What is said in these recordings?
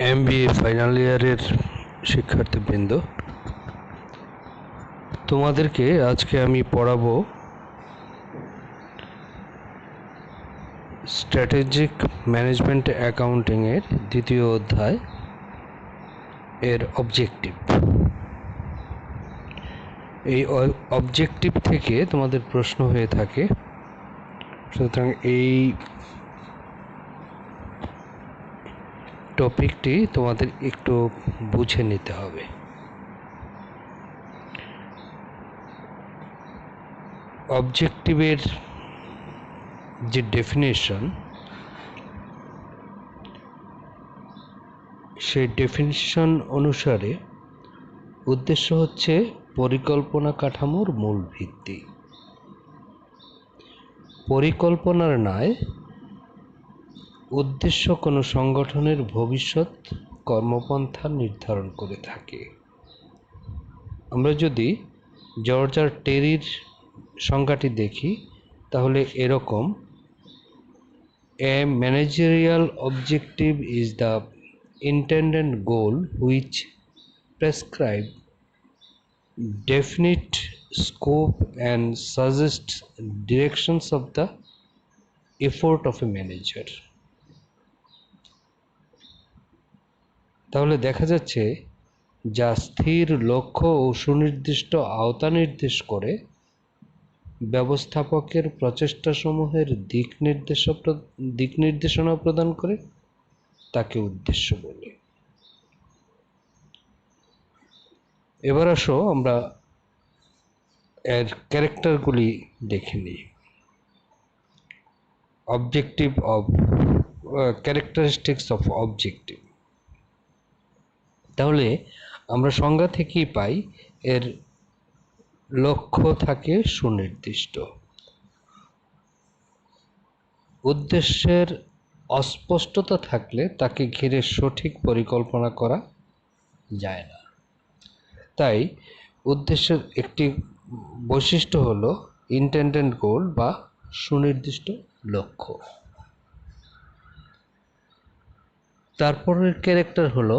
MBA final ইয়ারের শিক্ষার্থীবৃন্দ, তোমাদেরকে আজকে আমি পড়াবো স্ট্র্যাটেজিক ম্যানেজমেন্ট অ্যাকাউন্টিং এর দ্বিতীয় অধ্যায় এর অবজেক্টিভ। এই অবজেক্টিভ থেকে তোমাদের প্রশ্ন হয়ে থাকে, সুতরাং এই টপিকটি তোমাদের একটু বুঝে নিতে হবে। অবজেক্টিভের যে ডেফিনেশন, সেই ডেফিনেশন অনুসারে উদ্দেশ্য হচ্ছে পরিকল্পনা কাঠামোর মূল ভিত্তি। পরিকল্পনার ন্যায় উদ্দেশ্য কোনো সংগঠনের ভবিষ্যৎ কর্মপন্থা নির্ধারণ করে থাকে। আমরা যদি জর্জ আর টেরির সংজ্ঞাটি দেখি তাহলে এরকম: a managerial objective is the intended goal which prescribe definite scope and suggests directions of the effort of a manager। তাহলে দেখা যাচ্ছে যা স্থির লক্ষ্য ও সুনির্দিষ্ট আওতা নির্দেশ করে ব্যবস্থাপকের প্রচেষ্টাসমূহের দিক নির্দেশনা প্রদান করে তাকে উদ্দেশ্য বলে। এবার আসো আমরা এর ক্যারেক্টারগুলি দেখে নিই। Objective of characteristics of objective. তাহলে আমরা সংজ্ঞা থেকেই পাই এর লক্ষ্য থাকে সুনির্দিষ্ট। উদ্দেশ্যের অস্পষ্টতা থাকলে তাকে ঘিরে সঠিক পরিকল্পনা করা যায় না। তাই উদ্দেশ্যের একটি বৈশিষ্ট্য হলো ইন্টেন্ডেড গোল বা সুনির্দিষ্ট লক্ষ্য। তারপরের ক্যারেক্টার হলো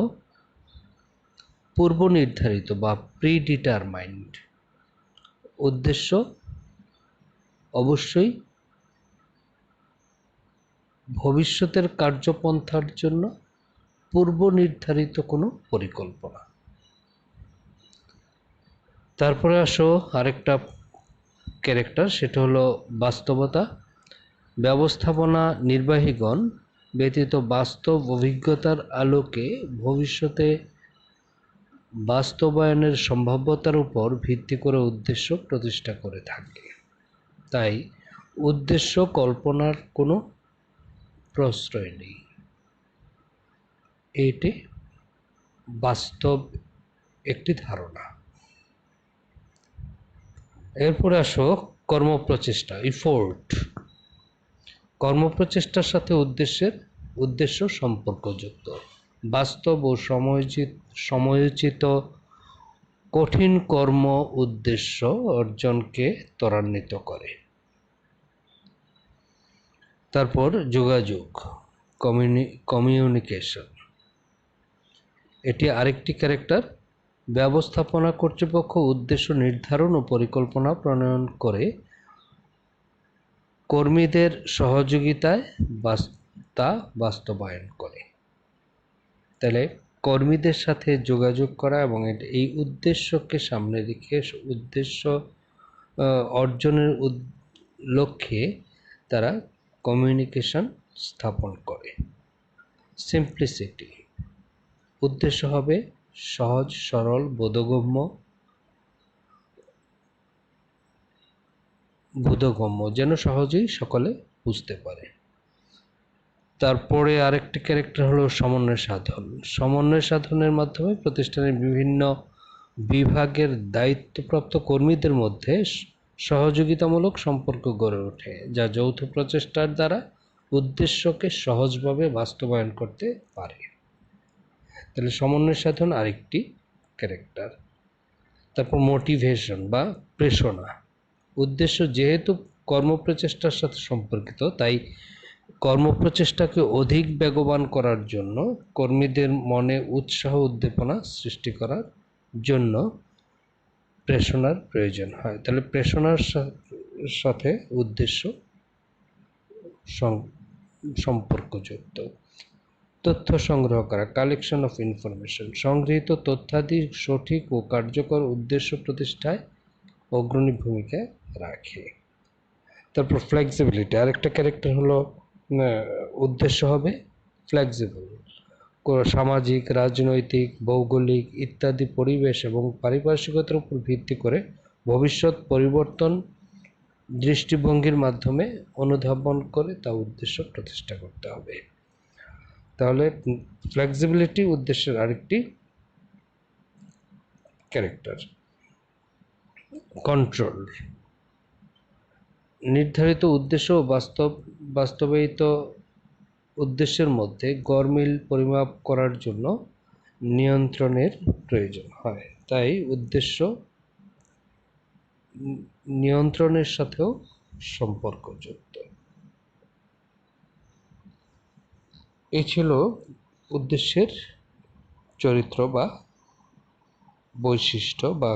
পূর্ব নির্ধারিত বা প্রিডিটারমাইন্ড। উদ্দেশ্য অবশ্যই ভবিষ্যতের কার্যপন্থার জন্য পূর্ব নির্ধারিত কোনো পরিকল্পনা। তারপরে আসো আরেকটা ক্যারেক্টার, সেটা হলো বাস্তবতা। ব্যবস্থাপনা নির্বাহীগণ ব্যতীত বাস্তব অভিজ্ঞতার আলোকে ভবিষ্যতে বাস্তবায়নের সম্ভাব্যতার উপর ভিত্তি করে উদ্দেশ্য প্রতিষ্ঠা করে থাকে। তাই উদ্দেশ্য কল্পনার কোনো প্রশ্রয় নেই, এটি বাস্তব একটি ধারণা। এরপরে আসো কর্মপ্রচেষ্টা, ইফোর্ট। কর্মপ্রচেষ্টার সাথে উদ্দেশ্য সম্পর্কযুক্ত। বাস্তব ও সময়োচিত কঠিন কর্ম উদ্দেশ্য অর্জনকে ত্বরান্বিত করে। তারপর যোগাযোগ, কমিউনিকেশন, এটি আরেকটি ক্যারেক্টার। ব্যবস্থাপনা কর্তৃপক্ষ উদ্দেশ্য নির্ধারণ ও পরিকল্পনা প্রণয়ন করে কর্মীদের সহযোগিতায় তা বাস্তবায়ন করে। তাহলে কর্মীদের সাথে যোগাযোগ করা এবং এই উদ্দেশ্যকে সামনে রেখে উদ্দেশ্য অর্জনের লক্ষ্যে তারা কমিউনিকেশন স্থাপন করে। সিম্পলিসিটি, উদ্দেশ্য হবে সহজ, সরল, বোধগম্য, যেন সহজেই সকলে বুঝতে পারে। তারপরে আরেকটি ক্যারেক্টার হলো সমন্বয় সাধন। সমন্বয় সাধনের মাধ্যমে প্রতিষ্ঠানের বিভিন্ন বিভাগের দায়িত্বপ্রাপ্ত কর্মীদের মধ্যে সহযোগিতামূলক সম্পর্ক গড়ে ওঠে, যা যৌথ প্রচেষ্টার দ্বারা উদ্দেশ্যকে সহজভাবে বাস্তবায়ন করতে পারে। তাহলে সমন্বয় সাধন আরেকটি ক্যারেক্টার। তারপর মোটিভেশন বা প্রেরণা। উদ্দেশ্য যেহেতু কর্মপ্রচেষ্টার সাথে সম্পর্কিত, তাই কর্মপ্রচেষ্টাকে অধিক বেগবান করার জন্য, কর্মীদের মনে উৎসাহ উদ্দীপনা সৃষ্টি করার জন্য প্রেরণার প্রয়োজন হয়। তাহলে প্রেরণার সাথে উদ্দেশ্য সম্পর্কযুক্ত। তথ্য সংগ্রহ করা, কালেকশন অফ ইনফরমেশন, সংগৃহীত তথ্যাদি সঠিক ও কার্যকর উদ্দেশ্য প্রতিষ্ঠায় অগ্রণী ভূমিকা রাখে। তারপর ফ্লেক্সিবিলিটি, আরেকটা ক্যারেক্টার হলো উদ্দেশ্য হবে ফ্লেক্সিবল। সামাজিক, রাজনৈতিক, ভৌগোলিক ইত্যাদি পরিবেশ এবং পারিপার্শ্বিকতার উপর ভিত্তি করে ভবিষ্যৎ পরিবর্তন দৃষ্টিভঙ্গির মাধ্যমে অনুধাবন করে তা উদ্দেশ্য প্রতিষ্ঠা করতে হবে। তাহলে ফ্লেক্সিবিলিটি উদ্দেশ্যের আরেকটি ক্যারেক্টার। কন্ট্রোল, নির্ধারিত উদ্দেশ্য ও বাস্তবায়িত উদ্দেশ্যের মধ্যে গড়মিল পরিমাপ করার জন্য নিয়ন্ত্রণের প্রয়োজন হয়। তাই উদ্দেশ্য নিয়ন্ত্রণের সাথেও সম্পর্কযুক্ত। এই ছিল উদ্দেশ্যের চরিত্র বা বৈশিষ্ট্য বা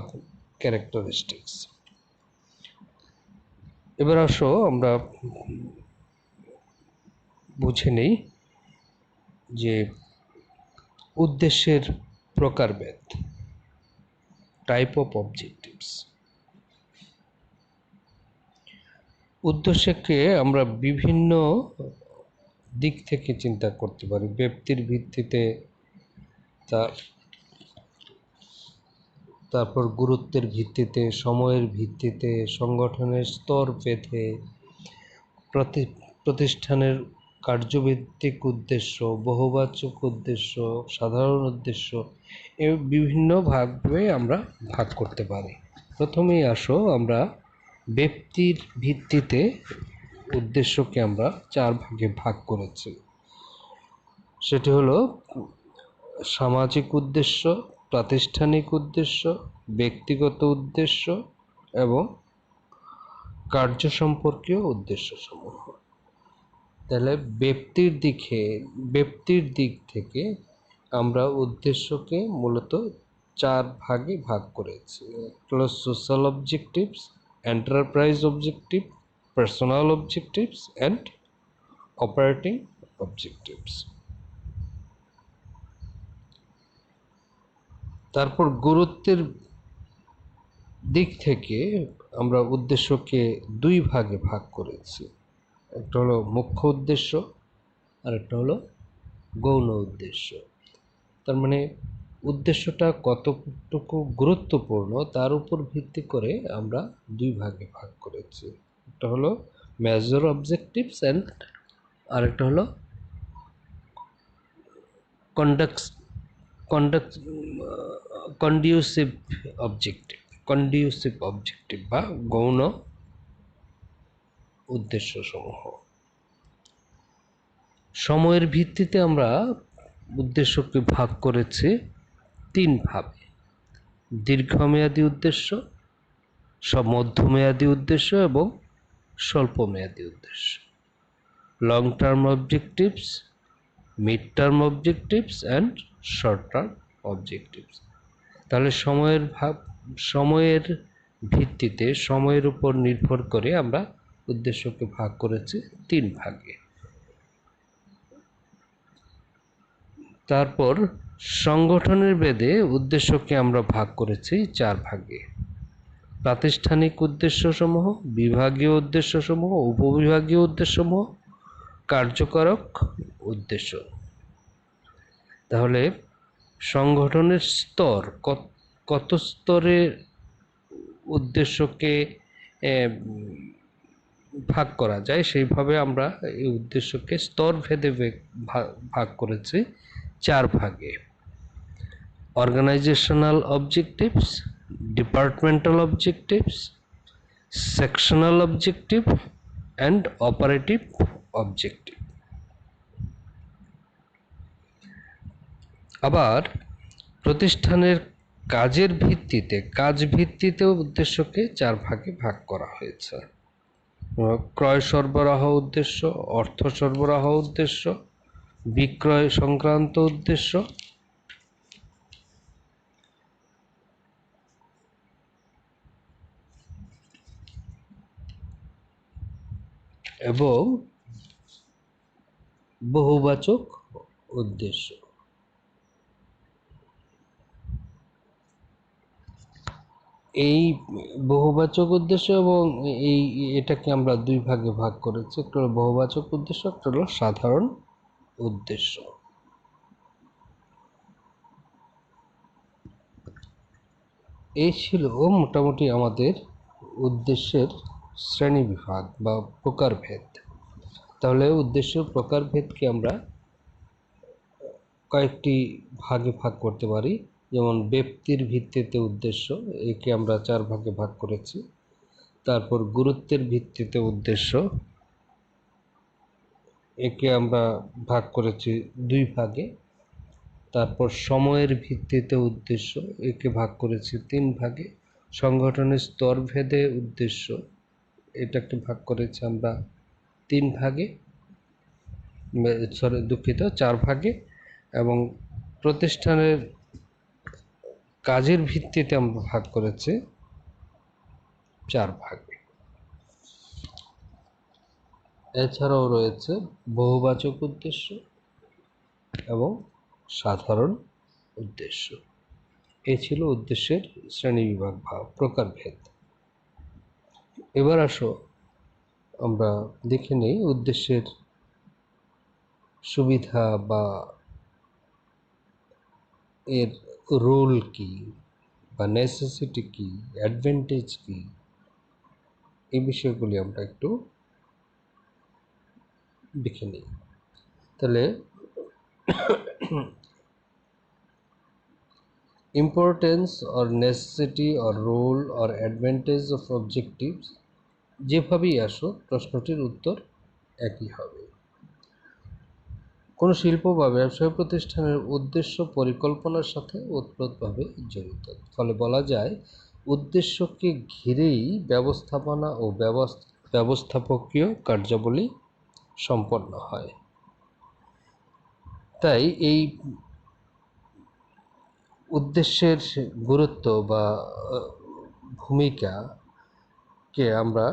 ক্যারেক্টারিস্টিক্স। এবার আসো আমরা বুঝে নেই যে উদ্দেশ্যের প্রকারভেদ, টাইপ অফ অবজেক্টিভস। উদ্দেশ্যকে আমরা বিভিন্ন দিক থেকে চিন্তা করতে পারি। ব্যক্তির ভিত্তিতে, তারপর গুরুত্বের ভিত্তিতে, সময়ের ভিত্তিতে, সংগঠনের স্তর ভেদে, প্রতিষ্ঠানের কার্যভিত্তিক উদ্দেশ্য, বহুবাচক উদ্দেশ্য, সাধারণ উদ্দেশ্য, এ বিভিন্ন ভাগে আমরা ভাগ করতে পারি। প্রথমেই আসো আমরা ব্যক্তির ভিত্তিতে উদ্দেশ্যকে আমরা 4 ভাগে ভাগ করেছি। সেটি হলো সামাজিক উদ্দেশ্য, প্রাতিষ্ঠানিক উদ্দেশ্য, ব্যক্তিগত উদ্দেশ্য এবং কার্য সম্পর্কীয় উদ্দেশ্যসমূহ। তাহলে ব্যক্তির দিক থেকে আমরা উদ্দেশ্যকে মূলত 4 ভাগে ভাগ করেছি। Social objectives, enterprise objective, personal objectives and operating objectives. তারপর গুরুত্বের দিক থেকে আমরা উদ্দেশ্যকে 2 ভাগে ভাগ করেছি। একটা হলো মুখ্য উদ্দেশ্য আর একটা হলো গৌণ উদ্দেশ্য। তার মানে উদ্দেশ্যটা কতটুকু গুরুত্বপূর্ণ তার উপর ভিত্তি করে আমরা 2 ভাগে ভাগ করেছি। একটা হলো মেজর অবজেক্টিভস অ্যান্ড আরেকটা হলো কন্ডিউসিভ অবজেক্টিভ বা গৌণ উদ্দেশ্যসমূহ। সময়ের ভিত্তিতে আমরা উদ্দেশ্যকে ভাগ করেছি 3 ভাবে: দীর্ঘমেয়াদী উদ্দেশ্য, মধ্যমেয়াদী উদ্দেশ্য এবং স্বল্পমেয়াদী উদ্দেশ্য। Long term objectives, mid term objectives and short term objectives. তাহলে সময়ের ভিত্তিতে, সময়ের উপর নির্ভর করে আমরা উদ্দেশ্যকে ভাগ করেছি 3 ভাগে। তারপর সংগঠনের ভেদে উদ্দেশ্যকে আমরা ভাগ করেছি 4 ভাগে: প্রাতিষ্ঠানিক উদ্দেশ্যসমূহ, বিভাগীয় উদ্দেশ্যসমূহ, উপবিভাগীয় উদ্দেশ্যসমূহ, কার্যকারক উদ্দেশ্য। তাহলে সংগঠনের স্তর, কত স্তরে উদ্দেশ্যকে ভাগ করা যায় সেইভাবে আমরা এই উদ্দেশ্যকে স্তর ভেদে ভাগ করেছি 4 ভাগে: organisational objectives, departmental objectives, sectional objective and operative objective. আবার প্রতিষ্ঠানের কাজের ভিত্তিতে উদ্দেশ্যকে 4 ভাগে ভাগ করা হয়েছে। ক্রয় সরবরাহ উদ্দেশ্য, অর্থ সরবরাহ উদ্দেশ্য, বিক্রয় সংক্রান্ত উদ্দেশ্য এবং বহুবাচক উদ্দেশ্য। এই বহুবাচক উদ্দেশ্য এবং এটাকে আমরা দুই ভাগে ভাগ করেছি, একটা হলো বহুবাচক উদ্দেশ্য, একটা হলো সাধারণ উদ্দেশ্য। এই ছিল মোটামুটি আমাদের উদ্দেশ্যের শ্রেণীবিভাগ বা প্রকারভেদ। তাহলে উদ্দেশ্যের প্রকারভেদকে আমরা কয়েকটি ভাগে ভাগ করতে পারি। যেমন ব্যক্তির ভিত্তিতে উদ্দেশ্য, একে আমরা 4 ভাগে ভাগ করেছি। তারপর গুরুত্বের ভিত্তিতে উদ্দেশ্য, একে আমরা ভাগ করেছি 2 ভাগে। তারপর সময়ের ভিত্তিতে উদ্দেশ্য, একে ভাগ করেছি 3 ভাগে। সংগঠনের স্তরভেদে উদ্দেশ্য, এটাকে ভাগ করেছি আমরা 3 ভাগে, দুঃখিত 4 ভাগে। এবং প্রতিষ্ঠানের কাজের ভিত্তিতে আমরা ভাগ করেছি 4 ভাগে। এছাড়াও রয়েছে বহুবাচক উদ্দেশ্য এবং সাধারণ উদ্দেশ্য। এই ছিল উদ্দেশ্যের শ্রেণীবিভাগ বা প্রকারভেদ। এবার আসো আমরা দেখে নেই উদ্দেশ্যের সুবিধা বা এর রোল কি বা নেসেসিটি কি, অ্যাডভান্টেজ কি, এই বিষয়গুলি আমরা একটু দেখে নিই। তাহলে importance or necessity or role or advantage of objectives, যেভাবেই আসো প্রশ্নটির উত্তর একই হবে। কোনো শিল্প বা ব্যবসায় প্রতিষ্ঠানের উদ্দেশ্য পরিকল্পনার সাথে ওতপ্রোতভাবে জড়িত। ফলে বলা যায় উদ্দেশ্যকে ঘিরেই ব্যবস্থাপনা ও ব্যবস্থাপকীয় কার্যাবলী সম্পন্ন হয়। তাই এই উদ্দেশ্যের গুরুত্ব বা ভূমিকাকে আমরা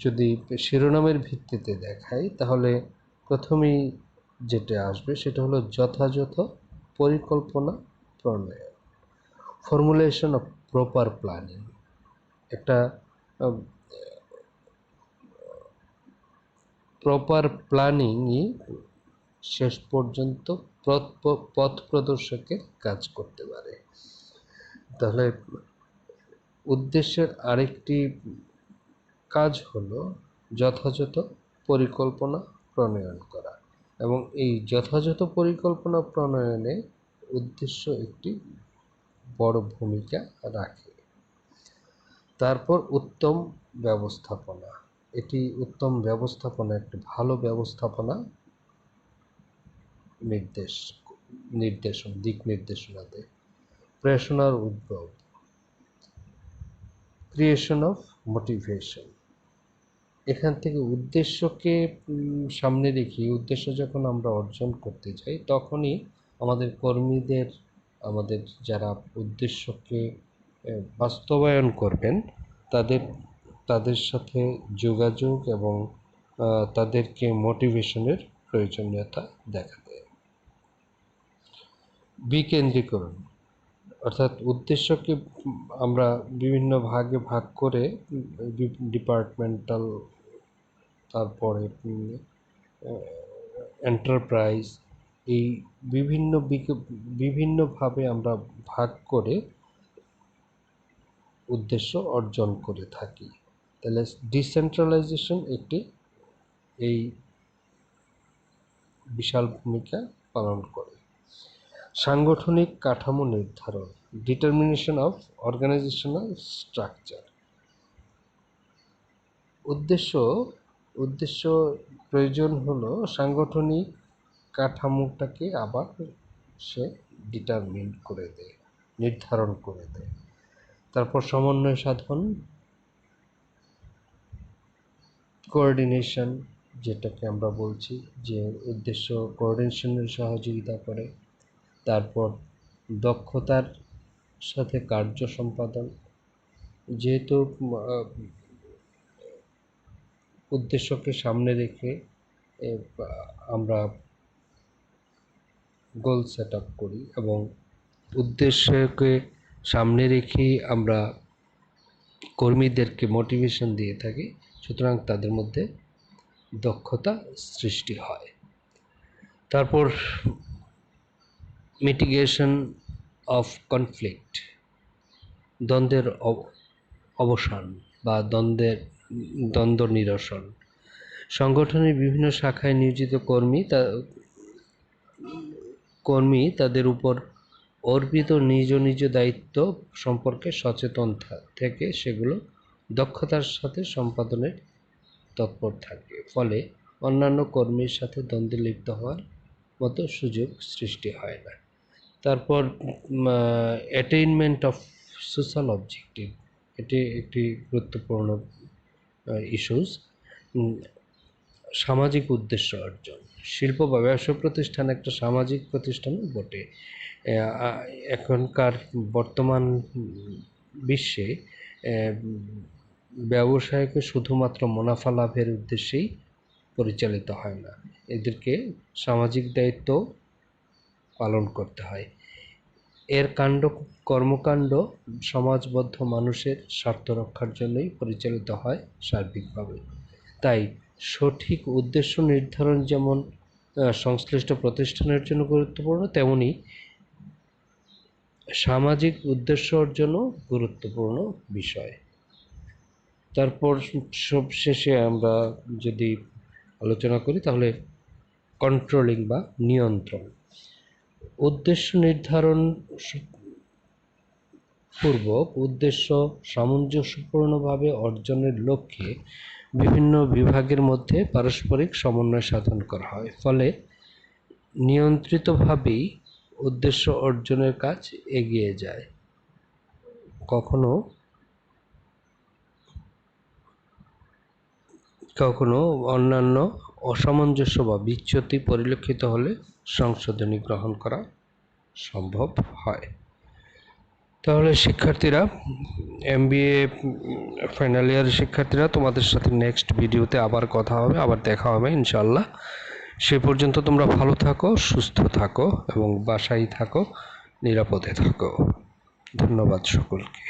যদি শিরোনামের ভিত্তিতে দেখাই, তাহলে প্রথমেই যেটা আসবে সেটা হলো যথাযথ পরিকল্পনা প্রণয়ন, ফর্মুলেশন অফ প্রপার প্ল্যানিং। একটা প্রপার প্ল্যানিংই শেষ পর্যন্ত পথ প্রদর্শকের কাজ করতে পারে। তাহলে উদ্দেশ্যের আরেকটি কাজ হলো যথাযথ পরিকল্পনা প্রণয়ন করা, এবং এই যথাযথ পরিকল্পনা প্রণয়নে উদ্দেশ্য একটি বড় ভূমিকা রাখে। তারপর উত্তম ব্যবস্থাপনা, এটি উত্তম ব্যবস্থাপনা, একটি ভালো ব্যবস্থাপনা দিক নির্দেশনা দেয়। প্রেরণার উদ্ভব, ক্রিয়েশন অফ মোটিভেশন। এখান থেকে উদ্দেশ্যকে সামনে রেখে উদ্দেশ্য যখন আমরা অর্জন করতে যাই, তখনই আমাদের কর্মীদের, আমাদের যারা উদ্দেশ্যকে বাস্তবায়ন করবেন, তাদের সাথে যোগাযোগ এবং তাদেরকে মোটিভেশনের প্রয়োজনীয়তা দেখা দেয়। বিকেন্দ্রীকরণ, অর্থাৎ উদ্দেশ্যকে আমরা বিভিন্ন ভাগে ভাগ করে ডিপার্টমেন্টাল, তারপরে এন্টারপ্রাইজ, এই বিভিন্নভাবে আমরা ভাগ করে উদ্দেশ্য অর্জন করে থাকি। তাহলে ডিসেন্ট্রালাইজেশন একটি এই বিশাল ভূমিকা পালন করে। সাংগঠনিক কাঠামো নির্ধারণ, ডিটারমিনেশন অফ অর্গানাইজেশনাল স্ট্রাকচার। উদ্দেশ্য প্রয়োজন হলো সাংগঠনিক কাঠামোটাকে আবার সে নির্ধারণ করে দেয়। তারপর সমন্বয় সাধন, কোঅর্ডিনেশন, যেটাকে আমরা বলছি যে উদ্দেশ্য কোঅর্ডিনেশনের সহযোগিতা করে। তারপর দক্ষতার সাথে কার্য সম্পাদন, যেহেতু উদ্দেশ্যকে সামনে রেখে আমরা গোল সেট আপ করি এবং উদ্দেশ্যকে সামনে রেখেই আমরা কর্মীদেরকে মোটিভেশন দিয়ে থাকি, সুতরাং তাদের মধ্যে দক্ষতা সৃষ্টি হয়। তারপর মিটিগেশন অফ কনফ্লিক্ট, দ্বন্দ্বের অবসান বা দ্বন্দ্ব নিরসন। সংগঠনের বিভিন্ন শাখায় নিয়োজিত কর্মী তাদের উপর অর্পিত নিজ নিজ দায়িত্ব সম্পর্কে সচেতন থেকে সেগুলো দক্ষতার সাথে সম্পাদনের তৎপর থাকে, ফলে অন্যান্য কর্মীর সাথে দ্বন্দ্বে লিপ্ত হওয়ার মতো সুযোগ সৃষ্টি হয় না। তারপর অ্যাটেইনমেন্ট অফ সোশ্যাল অবজেক্টিভ, এটি একটি গুরুত্বপূর্ণ ইস্যুস। সামাজিক উদ্দেশ্য অর্জন, শিল্প বা ব্যবসা প্রতিষ্ঠান একটা সামাজিক প্রতিষ্ঠানও বটে। এখনকার বর্তমান বিশ্বে ব্যবসায়কে শুধুমাত্র মুনাফা লাভের উদ্দেশ্যেই পরিচালিত হয় না, এদেরকে সামাজিক দায়িত্ব পালন করতে হয়। এর কর্মকাণ্ড সমাজবদ্ধ মানুষের স্বার্থ রক্ষার জন্যই পরিচালিত হয় সার্বিকভাবে। তাই সঠিক উদ্দেশ্য নির্ধারণ যেমন সংশ্লিষ্ট প্রতিষ্ঠানের জন্য গুরুত্বপূর্ণ, তেমনি সামাজিক উদ্দেশ্য অর্জনও গুরুত্বপূর্ণ বিষয়। তারপর সবশেষে আমরা যদি আলোচনা করি তাহলে কন্ট্রোলিং বা নিয়ন্ত্রণ। উদ্দেশ্য নির্ধারণ পূর্বক উদ্দেশ্য সামঞ্জস্যপূর্ণভাবে অর্জনের লক্ষ্যে বিভিন্ন বিভাগের মধ্যে পারস্পরিক সমন্বয় সাধন করা হয়, ফলে নিয়ন্ত্রিতভাবেই উদ্দেশ্য অর্জনের কাজ এগিয়ে যায়। কখনো কখনো অন্যান্য অসামঞ্জস্য বা বিচ্যুতি পরিলক্ষিত হলে সংশোধনী গ্রহণ করা সম্ভব হয়। তাহলে শিক্ষার্থীরা, MBA ফাইনাল ইয়ারের শিক্ষার্থীরা, তোমাদের সাথে নেক্সট ভিডিওতে আবার কথা হবে, আবার দেখা হবে ইনশাআল্লাহ। সে পর্যন্ত তোমরা ভালো থাকো, সুস্থ থাকো এবং বাসায় থাকো, নিরাপদে থাকো। ধন্যবাদ সকলকে।